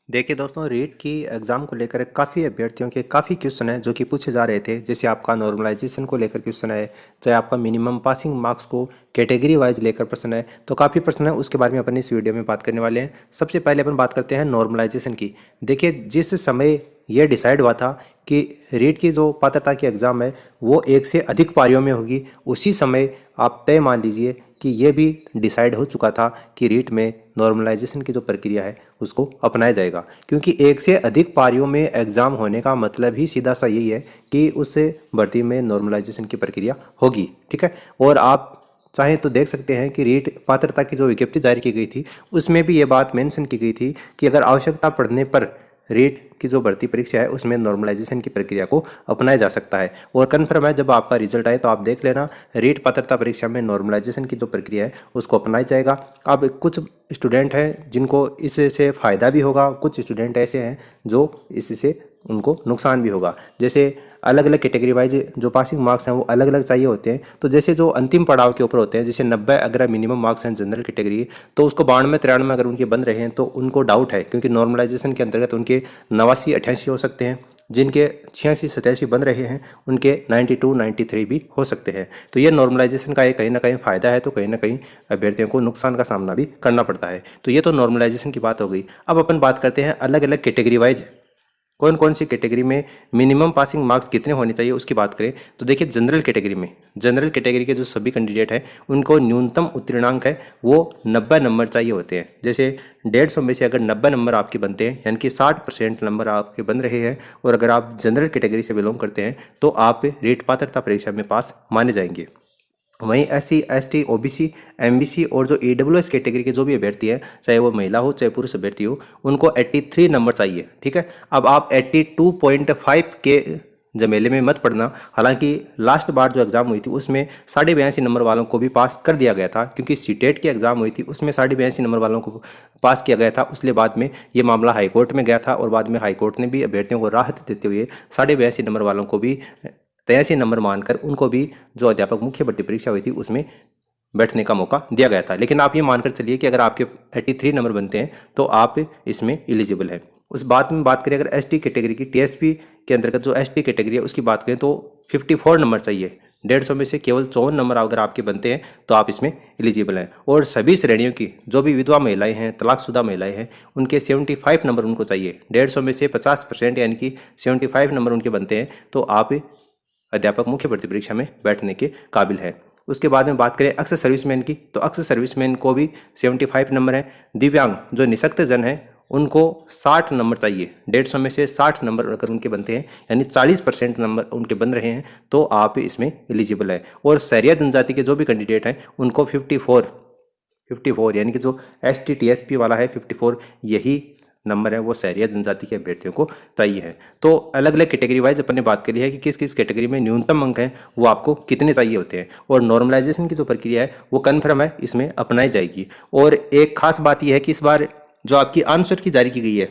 देखिए दोस्तों, रीट की एग्ज़ाम को लेकर काफ़ी अभ्यर्थियों के काफ़ी क्वेश्चन हैं जो कि पूछे जा रहे थे। जैसे आपका नॉर्मलाइजेशन को लेकर क्वेश्चन है, चाहे आपका मिनिमम पासिंग मार्क्स को कैटेगरी वाइज लेकर प्रश्न है। तो काफ़ी प्रश्न है, उसके बारे में अपन इस वीडियो में बात करने वाले हैं। सबसे पहले अपन बात करते हैं नॉर्मलाइजेशन की। देखिए, जिस समय यह डिसाइड हुआ था कि रीट की जो पात्रता की एग्ज़ाम है वो एक से अधिक पारियों में होगी, उसी समय आप तय मान लीजिए कि ये भी डिसाइड हो चुका था कि रीट में नॉर्मलाइजेशन की जो प्रक्रिया है उसको अपनाया जाएगा। क्योंकि एक से अधिक पारियों में एग्ज़ाम होने का मतलब ही सीधा सा यही है कि उस भर्ती में नॉर्मलाइजेशन की प्रक्रिया होगी। ठीक है। और आप चाहें तो देख सकते हैं कि रीट पात्रता की जो विज्ञप्ति जारी की गई थी उसमें भी ये बात मेंशन की गई थी कि अगर आवश्यकता पड़ने पर रीट की जो भर्ती परीक्षा है उसमें नॉर्मलाइजेशन की प्रक्रिया को अपनाया जा सकता है। और कन्फर्म है, जब आपका रिजल्ट आए तो आप देख लेना, रीट पात्रता परीक्षा में नॉर्मलाइजेशन की जो प्रक्रिया है उसको अपनाया जाएगा। अब कुछ स्टूडेंट हैं जिनको इससे फ़ायदा भी होगा, कुछ स्टूडेंट ऐसे हैं जो इससे उनको नुकसान भी होगा। जैसे अलग अलग कैटेगरी वाइज जो पासिंग मार्क्स हैं वो अलग अलग चाहिए होते हैं। तो जैसे जो अंतिम पड़ाव के ऊपर होते हैं, जैसे 90 अगर मिनिमम मार्क्स हैं जनरल कैटेगरी, तो उसको 92 93 अगर उनके बन रहे हैं तो उनको डाउट है, क्योंकि नॉर्मलाइजेशन के अंतर्गत उनके 89 88 हो सकते हैं। जिनके 86 87 बन रहे हैं उनके 92 93 भी हो सकते हैं। तो ये नॉर्मलाइजेशन का एक कहीं ना कहीं फ़ायदा है, तो कहीं ना कहीं अभ्यर्थियों को नुकसान का सामना भी करना पड़ता है। तो ये तो नॉर्मलाइजेशन की बात हो गई। अब अपन बात करते हैं अलग अलग कैटेगरी वाइज कौन कौन सी कैटेगरी में मिनिमम पासिंग मार्क्स कितने होने चाहिए उसकी बात करें तो देखिए, जनरल कैटेगरी के जो सभी कैंडिडेट हैं उनको न्यूनतम उत्तीर्णांक है वो 90 नंबर चाहिए होते हैं। जैसे 150 में से अगर 90 नंबर आपके बनते हैं, यानी कि 60% नंबर आपके बन रहे हैं, और अगर आप जनरल कैटेगरी से बिलोंग करते हैं तो आप रीट पात्रता परीक्षा में पास माने जाएंगे। वहीं SC ST OBC MBC और जो EWS कैटेगरी के जो भी अभ्यर्थी हैं, चाहे वो महिला हो चाहे पुरुष अभ्यर्थी हो, उनको 83 नंबर चाहिए। ठीक है। अब आप 82.5 के जमेले में मत पड़ना। हालांकि लास्ट बार जो एग्ज़ाम हुई थी उसमें 82.5 नंबर वालों को भी पास कर दिया गया था, क्योंकि सीटेट की एग्ज़ाम हुई थी उसमें 82.5 नंबर वालों को पास किया गया था। उसके बाद में ये मामला हाईकोर्ट में गया था और बाद में हाईकोर्ट ने भी अभ्यर्थियों को राहत देते हुए 82.5 नंबर वालों को भी 83 नंबर मानकर उनको भी जो अध्यापक मुख्य भर्ती परीक्षा हुई थी उसमें बैठने का मौका दिया गया था। लेकिन आप ये मानकर चलिए कि अगर आपके 83 नंबर बनते हैं तो आप इसमें एलिजिबल है। उस बात में बात करें अगर ST कैटेगरी की, TSP के अंतर्गत जो ST कैटेगरी है उसकी बात करें तो 54 नंबर चाहिए। 150 में से केवल 54 नंबर अगर आपके बनते हैं तो आप इसमें एलिजिबल हैं। और सभी श्रेणियों की जो भी विधवा महिलाएं हैं, तलाकशुदा महिलाएं हैं, उनके 75 नंबर उनको चाहिए। 150 में से 50% यानी कि 75 नंबर उनके बनते हैं तो आप अध्यापक मुख्य भर्ती परीक्षा में बैठने के काबिल है। उसके बाद में बात करें अक्सर सर्विसमैन की, तो अक्सर सर्विसमैन को भी 75 नंबर है। दिव्यांग जो निःशक्त जन है उनको 60 नंबर चाहिए। 150 में से 60 नंबर अगर उनके बनते हैं, यानी 40% नंबर उनके बन रहे हैं तो आप इसमें एलिजिबल है। और सहरिया जनजाति के जो भी कैंडिडेट हैं उनको 54 यानी कि जो ST TSP वाला है 54, यही नंबर है वो सहरिया जनजाति के अभ्यर्थियों को चाहिए है। तो अलग अलग कैटेगरी वाइज अपन ने बात करी है कि किस किस कैटेगरी में न्यूनतम अंक हैं वो आपको कितने चाहिए होते हैं। और नॉर्मलाइजेशन की जो प्रक्रिया है वो कन्फर्म है, इसमें अपनाई जाएगी। और एक खास बात यह है कि इस बार जो आपकी आंसर की जारी की गई है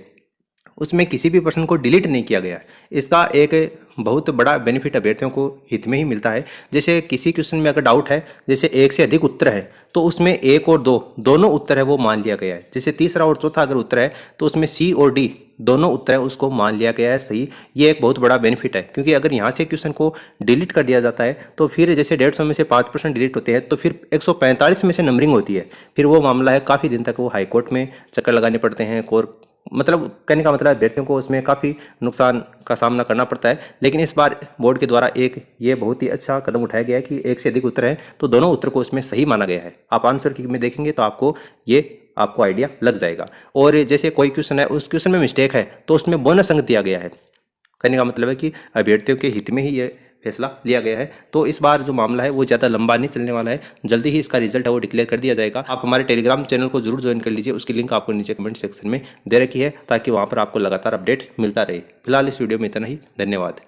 उसमें किसी भी प्रश्न को डिलीट नहीं किया गया है। इसका एक बहुत बड़ा बेनिफिट अभ्यर्थियों को हित में ही मिलता है। जैसे किसी क्वेश्चन में अगर डाउट है, जैसे एक से अधिक उत्तर है, तो उसमें एक और दो दोनों उत्तर है वो मान लिया गया है। जैसे तीसरा और चौथा अगर उत्तर है तो उसमें C और D दोनों उत्तर है उसको मान लिया गया है सही। ये एक बहुत बड़ा बेनिफिट है, क्योंकि अगर यहाँ से क्वेश्चन को डिलीट कर दिया जाता है तो फिर जैसे 150 में से 5% डिलीट होते हैं तो फिर 145 में से नंबरिंग होती है। फिर वो मामला है काफ़ी दिन तक वो हाईकोर्ट में चक्कर लगाने पड़ते हैं। मतलब कहने का मतलब अभ्यर्थियों को उसमें काफ़ी नुकसान का सामना करना पड़ता है। लेकिन इस बार बोर्ड के द्वारा एक ये बहुत ही अच्छा कदम उठाया गया है कि एक से अधिक उत्तर है तो दोनों उत्तर को उसमें सही माना गया है। आप आंसर की में देखेंगे तो आपको आइडिया लग जाएगा। और जैसे कोई क्वेश्चन है उस क्वेश्चन में मिस्टेक है तो उसमें बोनस अंक दिया गया है। कहने का मतलब है कि अभ्यर्थियों के हित में ही ये फैसला लिया गया है। तो इस बार जो मामला है वो ज़्यादा लंबा नहीं चलने वाला है, जल्दी ही इसका रिजल्ट है वो डिक्लेयर कर दिया जाएगा। आप हमारे टेलीग्राम चैनल को जरूर ज्वाइन कर लीजिए, उसकी लिंक आपको नीचे कमेंट सेक्शन में दे रखी है, ताकि वहाँ पर आपको लगातार अपडेट मिलता रहे। फिलहाल इस वीडियो में इतना ही। धन्यवाद।